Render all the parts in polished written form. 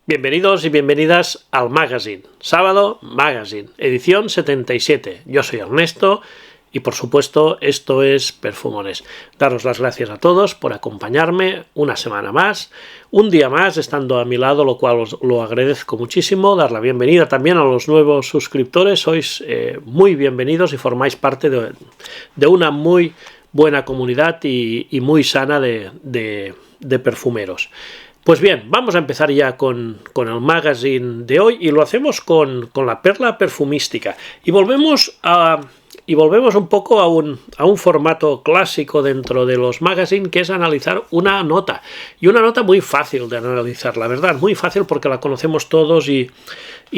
Bienvenidos y bienvenidas al Magazine, Sábado Magazine, edición 77. Yo soy Ernesto y por supuesto esto es Perfumones. Daros las gracias a todos por acompañarme una semana más, un día más estando a mi lado, lo cual os lo agradezco muchísimo. Dar la bienvenida también a los nuevos suscriptores, sois muy bienvenidos y formáis parte de una muy buena comunidad y muy sana de perfumeros. Pues bien, vamos a empezar ya con el magazine de hoy y lo hacemos con la perla perfumística y volvemos un poco a un formato clásico dentro de los magazines, que es analizar una nota, y una nota muy fácil de analizar, la verdad, muy fácil porque la conocemos todos y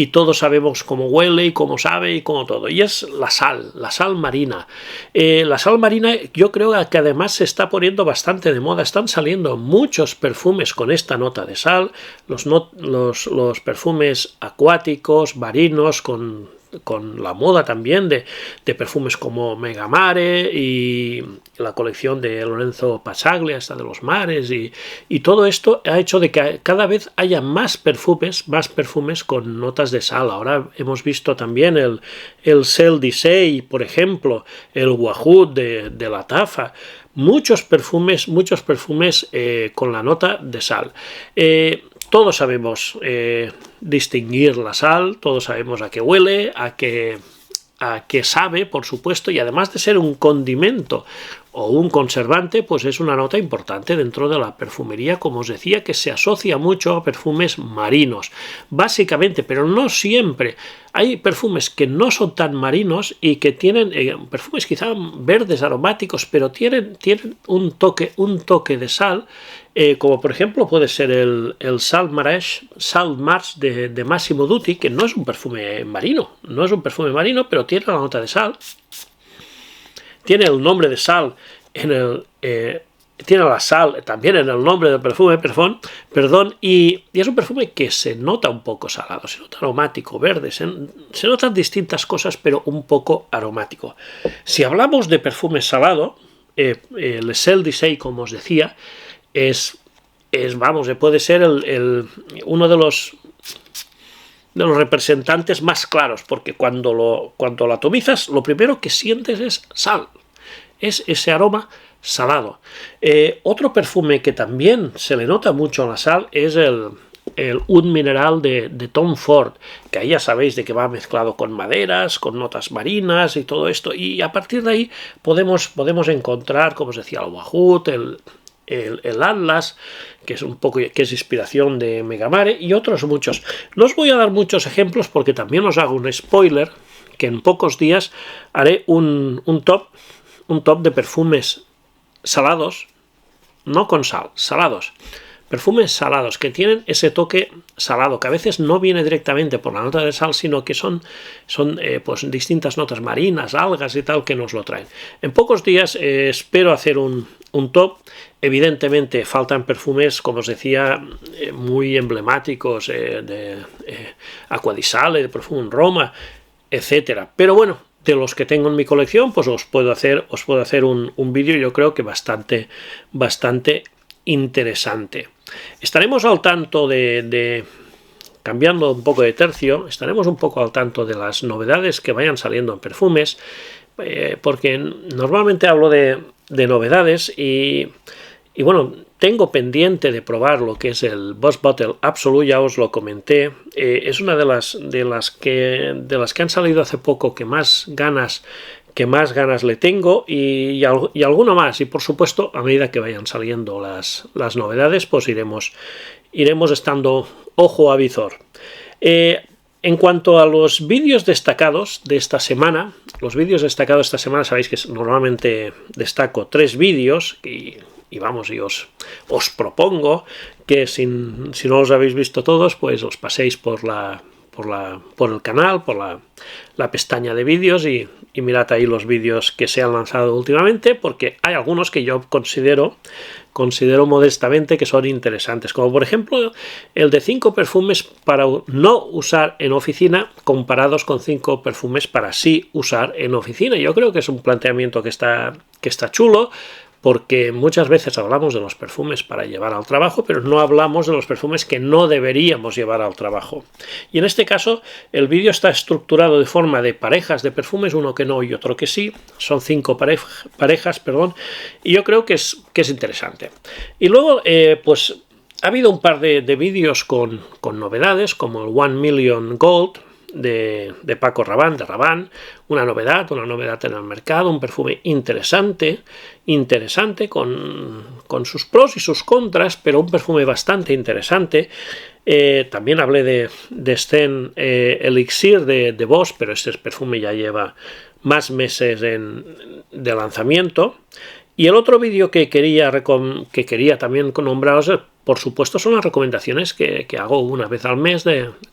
todos sabemos cómo huele y cómo sabe y cómo todo, y es la sal marina. La sal marina yo creo que además se está poniendo bastante de moda, están saliendo muchos perfumes con esta nota de sal, los perfumes acuáticos, marinos, con la moda también de perfumes como Megamare y la colección de Lorenzo Passaglia, esta de los mares, y todo esto ha hecho de que cada vez haya más perfumes con notas de sal. Ahora hemos visto también el Cel d'Issei, por ejemplo, el Wahoo de la Tafa, muchos perfumes con la nota de sal. Todos sabemos distinguir la sal, todos sabemos a qué huele, a qué sabe, por supuesto, y además de ser un condimento o un conservante, pues es una nota importante dentro de la perfumería, como os decía, que se asocia mucho a perfumes marinos, básicamente, pero no siempre. Hay perfumes que no son tan marinos y que tienen perfumes quizá verdes, aromáticos, pero tienen un toque de sal, como por ejemplo puede ser el Salt Marsh de Massimo Dutti, que no es un perfume marino, pero tiene la nota de sal. Tiene el nombre de sal tiene la sal también en el nombre del perfume, y es un perfume que se nota un poco salado, se nota aromático, verde, se notan distintas cosas, pero un poco aromático. Si hablamos de perfume salado, el Cel d'Issei, como os decía, puede ser uno de los representantes más claros, porque cuando lo atomizas, lo primero que sientes es sal, es ese aroma salado. Otro perfume que también se le nota mucho la sal es el Oud Mineral de Tom Ford, que ahí ya sabéis de que va mezclado con maderas, con notas marinas y todo esto, y a partir de ahí podemos encontrar, como os decía, el Wahoo, el Atlas, que es inspiración de Megamare, y otros muchos. No os voy a dar muchos ejemplos porque también os hago un spoiler, que en pocos días haré un top de perfumes salados, no con sal, salados. Perfumes salados que tienen ese toque salado, que a veces no viene directamente por la nota de sal, sino que son pues distintas notas marinas, algas y tal, que nos lo traen. En pocos días espero hacer un top. Evidentemente faltan perfumes, como os decía, muy emblemáticos, de Acqua di Sale, de Profumum Roma, etcétera. Pero bueno, de los que tengo en mi colección, pues os puedo hacer un vídeo, yo creo que bastante interesante. Estaremos al tanto cambiando un poco de tercio, estaremos un poco al tanto de las novedades que vayan saliendo en perfumes, porque normalmente hablo de novedades y bueno, tengo pendiente de probar lo que es el Boss Bottle Absolute, ya os lo comenté. Es una de las que han salido hace poco que más ganas le tengo, y alguno más, y por supuesto a medida que vayan saliendo las novedades, pues iremos estando ojo a visor. En cuanto a los vídeos destacados de esta semana, sabéis que normalmente destaco 3 vídeos y os propongo que si no los habéis visto todos, pues os paséis por el canal, por la pestaña de vídeos y mirad ahí los vídeos que se han lanzado últimamente, porque hay algunos que yo considero modestamente que son interesantes, como por ejemplo el de 5 perfumes para no usar en oficina comparados con 5 perfumes para sí usar en oficina. Yo creo que es un planteamiento que está chulo, porque muchas veces hablamos de los perfumes para llevar al trabajo, pero no hablamos de los perfumes que no deberíamos llevar al trabajo. Y en este caso, el vídeo está estructurado de forma de parejas de perfumes, uno que no y otro que sí. Son 5 parejas, y yo creo que es interesante. Y luego, pues ha habido un par de vídeos con novedades, como el 1 Million Gold, de Paco Rabanne, de Rabanne, una novedad en el mercado, un perfume interesante con sus pros y sus contras, pero un perfume bastante interesante. También hablé de Scent Elixir de Boss, pero este perfume ya lleva más meses de lanzamiento. Y el otro vídeo que quería también nombraros, por supuesto, son las recomendaciones que hago una vez al mes.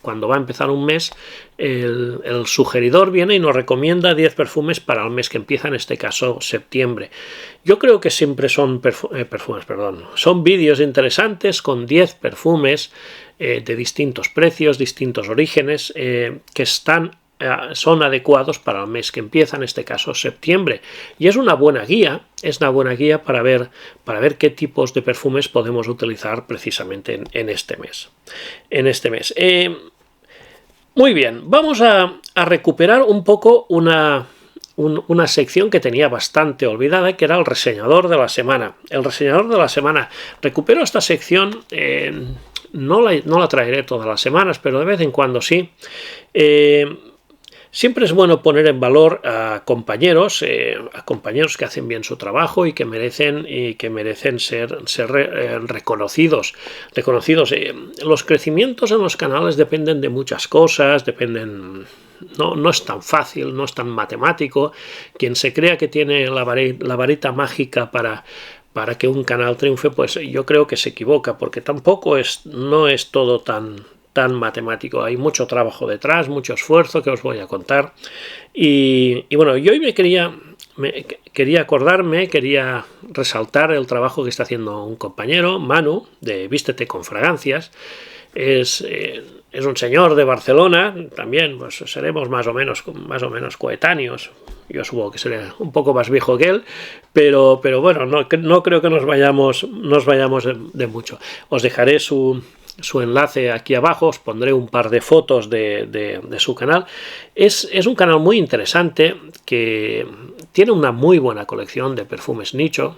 Cuando va a empezar un mes, el sugeridor viene y nos recomienda 10 perfumes para el mes que empieza, en este caso septiembre. Yo creo que siempre son son vídeos interesantes con 10 perfumes de distintos precios, distintos orígenes, que son adecuados para el mes que empieza, en este caso septiembre, y es una buena guía para ver qué tipos de perfumes podemos utilizar precisamente en este mes. Muy bien, vamos a recuperar un poco una sección que tenía bastante olvidada, que era el reseñador de la semana. El reseñador de la semana, recupero esta sección, no la traeré todas las semanas, pero de vez en cuando sí. Siempre es bueno poner en valor a compañeros que hacen bien su trabajo y que merecen ser reconocidos. Los crecimientos en los canales dependen de muchas cosas, no es tan fácil, no es tan matemático. Quien se crea que tiene la varita mágica para que un canal triunfe, pues yo creo que se equivoca, porque tampoco no es todo tan matemático. Hay mucho trabajo detrás, mucho esfuerzo que os voy a contar. Y bueno, yo hoy quería resaltar el trabajo que está haciendo un compañero, Manu, de Vístete con Fragancias. Es un señor de Barcelona, también pues seremos más o menos coetáneos. Yo supongo que seré un poco más viejo que él, pero bueno, no creo que nos vayamos de mucho. Os dejaré su enlace aquí abajo, os pondré un par de fotos de su canal. Es un canal muy interesante que tiene una muy buena colección de perfumes nicho.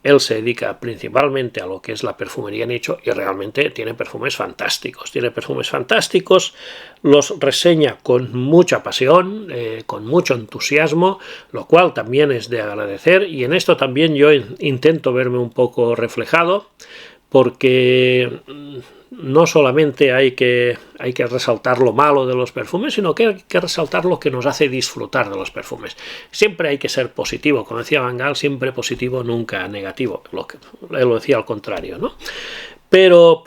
Él se dedica principalmente a lo que es la perfumería nicho y realmente tiene perfumes fantásticos. Los reseña con mucha pasión, con mucho entusiasmo, lo cual también es de agradecer, y en esto también yo intento verme un poco reflejado, porque no solamente hay que resaltar lo malo de los perfumes, sino que hay que resaltar lo que nos hace disfrutar de los perfumes. Siempre hay que ser positivo, como decía Van Gaal, siempre positivo, nunca negativo. Él lo decía al contrario, ¿no? Pero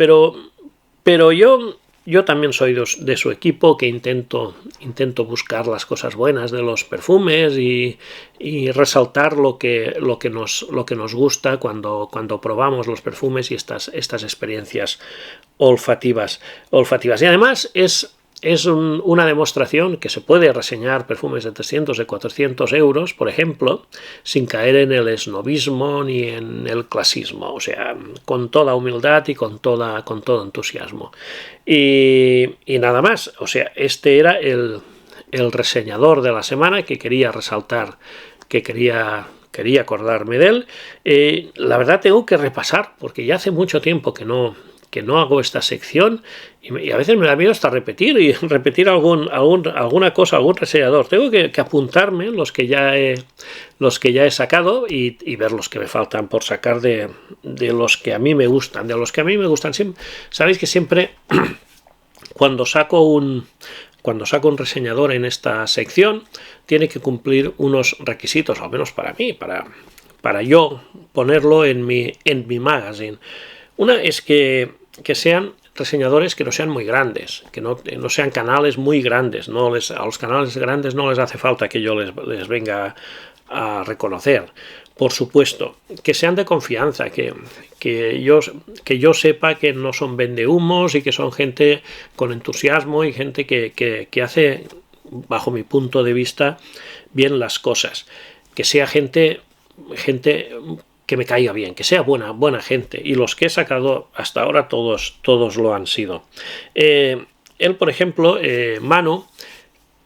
yo también soy de su equipo, que intento buscar las cosas buenas de los perfumes y resaltar lo que nos gusta cuando probamos los perfumes y estas experiencias olfativas. Y además es una demostración que se puede reseñar perfumes de 300, de 400 euros, por ejemplo, sin caer en el esnobismo ni en el clasismo, o sea, con toda humildad y con todo entusiasmo. Y nada más, o sea, este era el reseñador de la semana que quería resaltar, que quería acordarme de él. La verdad tengo que repasar, porque ya hace mucho tiempo que no hago esta sección, y a veces me da miedo hasta repetir alguna cosa, algún reseñador. Tengo que apuntarme los que ya he sacado y ver los que me faltan por sacar de los que a mí me gustan. Sabéis que siempre cuando saco un reseñador en esta sección tiene que cumplir unos requisitos, al menos para mí, para yo ponerlo en mi magazine. Una es que sean reseñadores que no sean muy grandes, que no sean canales muy grandes. A los canales grandes no les hace falta que yo les venga a reconocer. Por supuesto, que sean de confianza, que yo sepa que no son vendehumos y que son gente con entusiasmo y gente que hace, bajo mi punto de vista, bien las cosas. Que sea gente gente que me caiga bien, que sea buena gente, y los que he sacado hasta ahora todos lo han sido. Él, por ejemplo, Manu,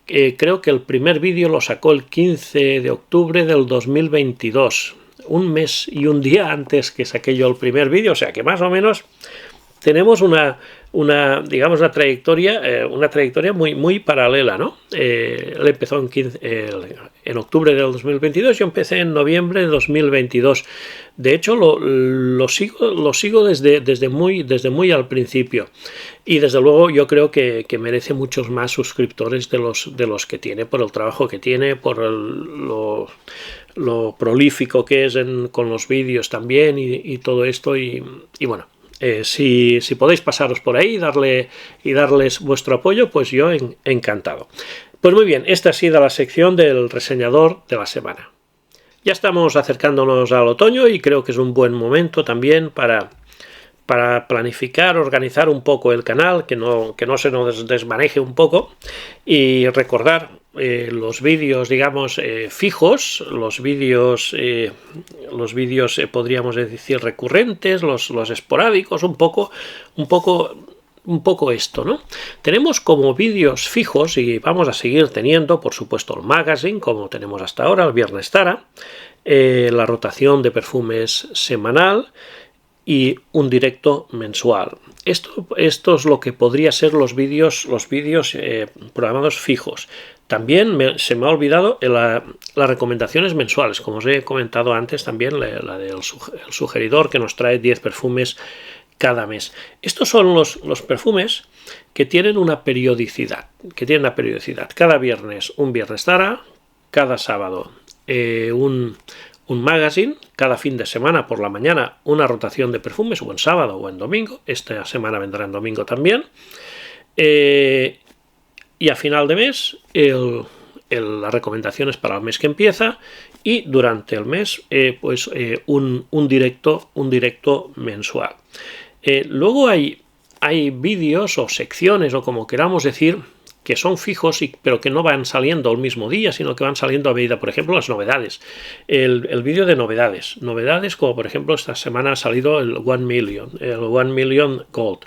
creo que el primer vídeo lo sacó el 15 de octubre del 2022, un mes y un día antes que saqué yo el primer vídeo, o sea que más o menos tenemos digamos una trayectoria muy paralela, ¿no? Él empezó en octubre del 2022, yo empecé en noviembre de 2022. De hecho, lo sigo desde muy al principio, y desde luego yo creo que merece muchos más suscriptores de los que tiene, por el trabajo que tiene, por lo prolífico que es con los vídeos también, y todo esto, y bueno. Si podéis pasaros por ahí y darles vuestro apoyo, pues yo encantado. Pues muy bien, esta ha sido la sección del reseñador de la semana. Ya estamos acercándonos al otoño y creo que es un buen momento también para planificar, organizar un poco el canal, que no se nos desmaneje un poco, y recordar los vídeos, digamos, fijos, los vídeos podríamos decir recurrentes, los esporádicos, un poco esto, ¿no? Tenemos como vídeos fijos, y vamos a seguir teniendo, por supuesto, el magazine, como tenemos hasta ahora, el Viernes Tara, la rotación de perfumes semanal, y un directo mensual. Esto es lo que podría ser los vídeos programados fijos. También se me ha olvidado las recomendaciones mensuales, como os he comentado antes, también la del sugeridor, que nos trae 10 perfumes cada mes. Estos son los perfumes que tienen una periodicidad. Cada viernes un Viernes Tara, cada sábado un magazine, cada fin de semana por la mañana una rotación de perfumes, o en sábado o en domingo. Esta semana vendrá en domingo también. Y a final de mes las recomendaciones para el mes que empieza, y durante el mes un directo mensual. Luego hay vídeos o secciones, o como queramos decir, que son fijos, pero que no van saliendo el mismo día, sino que van saliendo a medida. Por ejemplo, las novedades. El vídeo de novedades, como por ejemplo esta semana ha salido el 1 Million Gold.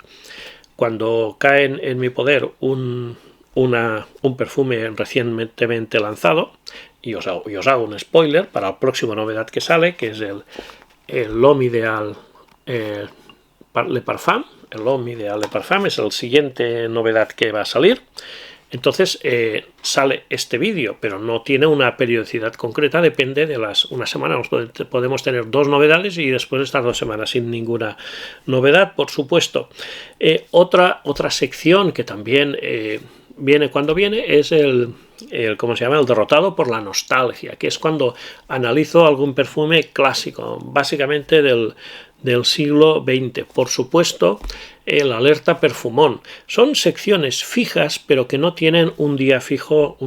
Cuando cae en mi poder un perfume recientemente lanzado, y os hago un spoiler para la próxima novedad que sale, que es el L'Homme Ideal Le Parfum. El L'Homme Ideal Le Parfum es la siguiente novedad que va a salir. Entonces sale este vídeo, pero no tiene una periodicidad concreta, depende de una semana. Podemos tener 2 novedades y después estar 2 semanas sin ninguna novedad, por supuesto. Otra sección que también viene cuando viene es el derrotado por la nostalgia, que es cuando analizo algún perfume clásico, básicamente del siglo XX. Por supuesto, el alerta perfumón. Son secciones fijas, pero que no tienen un día fijo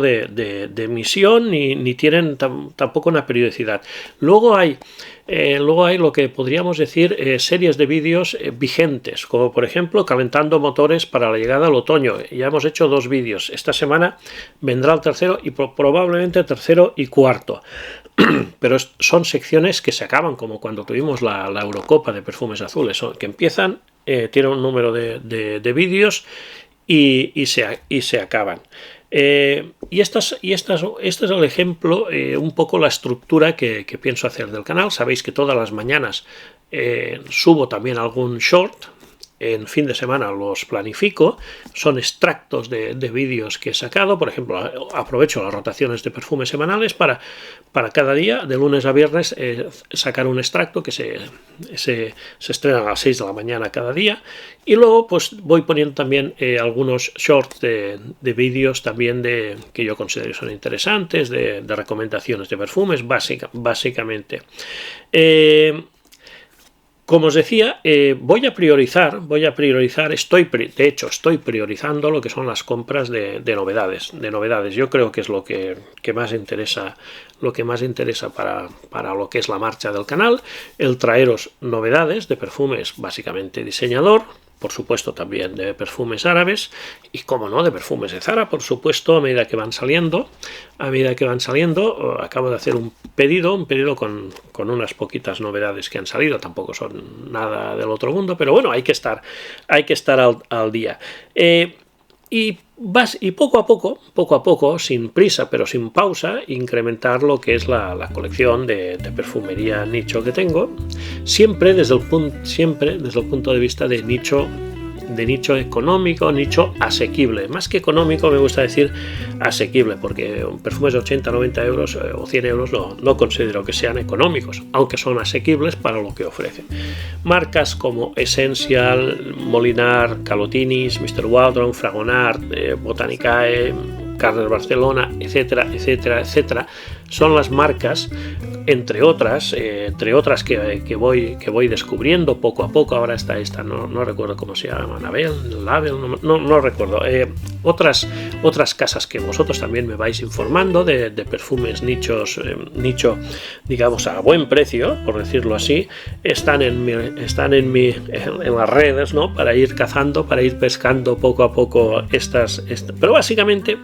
de emisión, ni tienen tampoco una periodicidad. Luego hay lo que podríamos decir series de vídeos vigentes, como por ejemplo calentando motores para la llegada al otoño. Ya hemos hecho 2 vídeos. Esta semana vendrá el tercero, y probablemente el tercero y cuarto. Pero son secciones que se acaban, como cuando tuvimos la Eurocopa de perfumes azules, que empiezan, tienen un número de vídeos y se acaban. Y este es el ejemplo, un poco la estructura que pienso hacer del canal. Sabéis que todas las mañanas subo también algún short. En fin de semana los planifico, son extractos de vídeos que he sacado. Por ejemplo, aprovecho las rotaciones de perfumes semanales para cada día, de lunes a viernes, sacar un extracto que se estrena a las 6 de la mañana cada día, y luego pues voy poniendo también algunos shorts de vídeos también que yo considero son interesantes, de recomendaciones de perfumes, básicamente. Como os decía, voy a priorizar, estoy priorizando lo que son las compras de novedades. Yo creo que es lo que más interesa, para lo que es la marcha del canal, el traeros novedades de perfumes, básicamente diseñador, por supuesto también de perfumes árabes y, como no, de perfumes de Zara, por supuesto, a medida que van saliendo. Acabo de hacer un pedido con unas poquitas novedades que han salido, tampoco son nada del otro mundo, pero bueno, hay que estar al día. Y poco a poco, sin prisa pero sin pausa, incrementar lo que es la colección de perfumería nicho que tengo, siempre desde el punto de vista de nicho económico, nicho asequible. Más que económico, me gusta decir asequible, porque perfumes de 80, 90 euros o 100 euros no considero que sean económicos, aunque son asequibles para lo que ofrecen. Marcas como Essential, Molinar, Calotinis, Mr. Waldron, Fragonard, Botanicae, Carner Barcelona, etcétera, son las marcas, entre otras que voy descubriendo poco a poco. Ahora está esta, no recuerdo cómo se llama, Label, no recuerdo. Otras casas que vosotros también me vais informando de perfumes nicho, digamos, a buen precio, por decirlo así, están en las redes, ¿no? Para ir cazando, para ir pescando poco a poco pero básicamente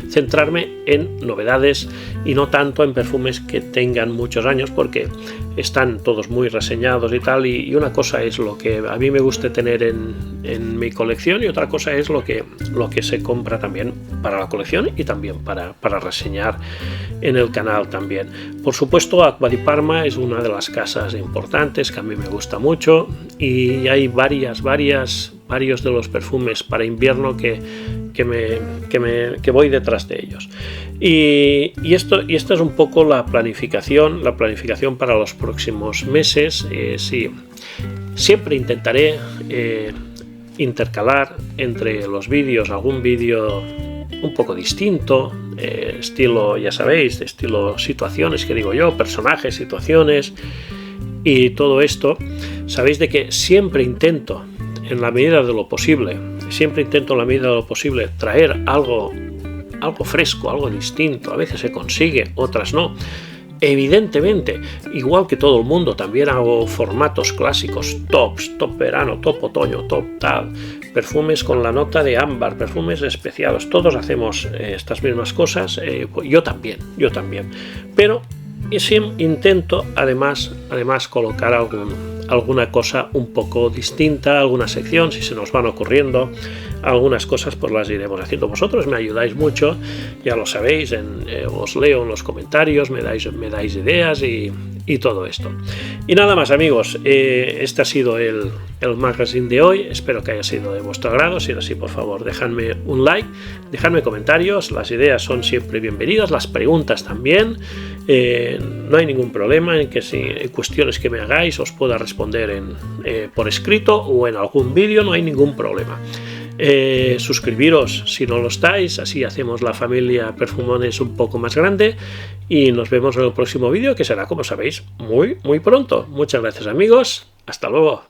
centrarme en novedades y no tanto en perfumes que tengan muchos años, porque están todos muy reseñados y tal, y una cosa es lo que a mí me gusta tener en mi colección y otra cosa es lo que se compra también para la colección y también para reseñar en el canal también. Por supuesto, Acqua di Parma es una de las casas importantes que a mí me gusta mucho, y hay varios de los perfumes para invierno que voy detrás de ellos. Y esta es un poco la planificación para los próximos meses. Sí, siempre intentaré intercalar entre los vídeos algún vídeo un poco distinto, estilo, ya sabéis, estilo situaciones, que digo yo, personajes, situaciones y todo esto. Sabéis de que siempre intento en la medida de lo posible traer algo fresco, algo distinto. A veces se consigue, otras no. Evidentemente, igual que todo el mundo, también hago formatos clásicos, tops, top verano, top otoño, top tal, perfumes con la nota de ámbar, perfumes especiados. Todos hacemos estas mismas cosas, yo también, pero intento además colocar alguna cosa un poco distinta, alguna sección, si se nos van ocurriendo algunas cosas, pues las iremos haciendo. Vosotros me ayudáis mucho, ya lo sabéis, os leo en los comentarios, me dais ideas y todo esto. Y nada más, amigos, este ha sido el magazine de hoy. Espero que haya sido de vuestro agrado. Si es así, por favor, dejadme un like, dejadme comentarios. Las ideas son siempre bienvenidas, las preguntas también. No hay ningún problema en que si cuestiones que me hagáis os pueda responder por escrito o en algún vídeo, no hay ningún problema. Suscribiros si no lo estáis, así hacemos la familia Perfumones un poco más grande, y nos vemos en el próximo vídeo, que será, como sabéis, muy pronto. Muchas gracias, amigos, hasta luego.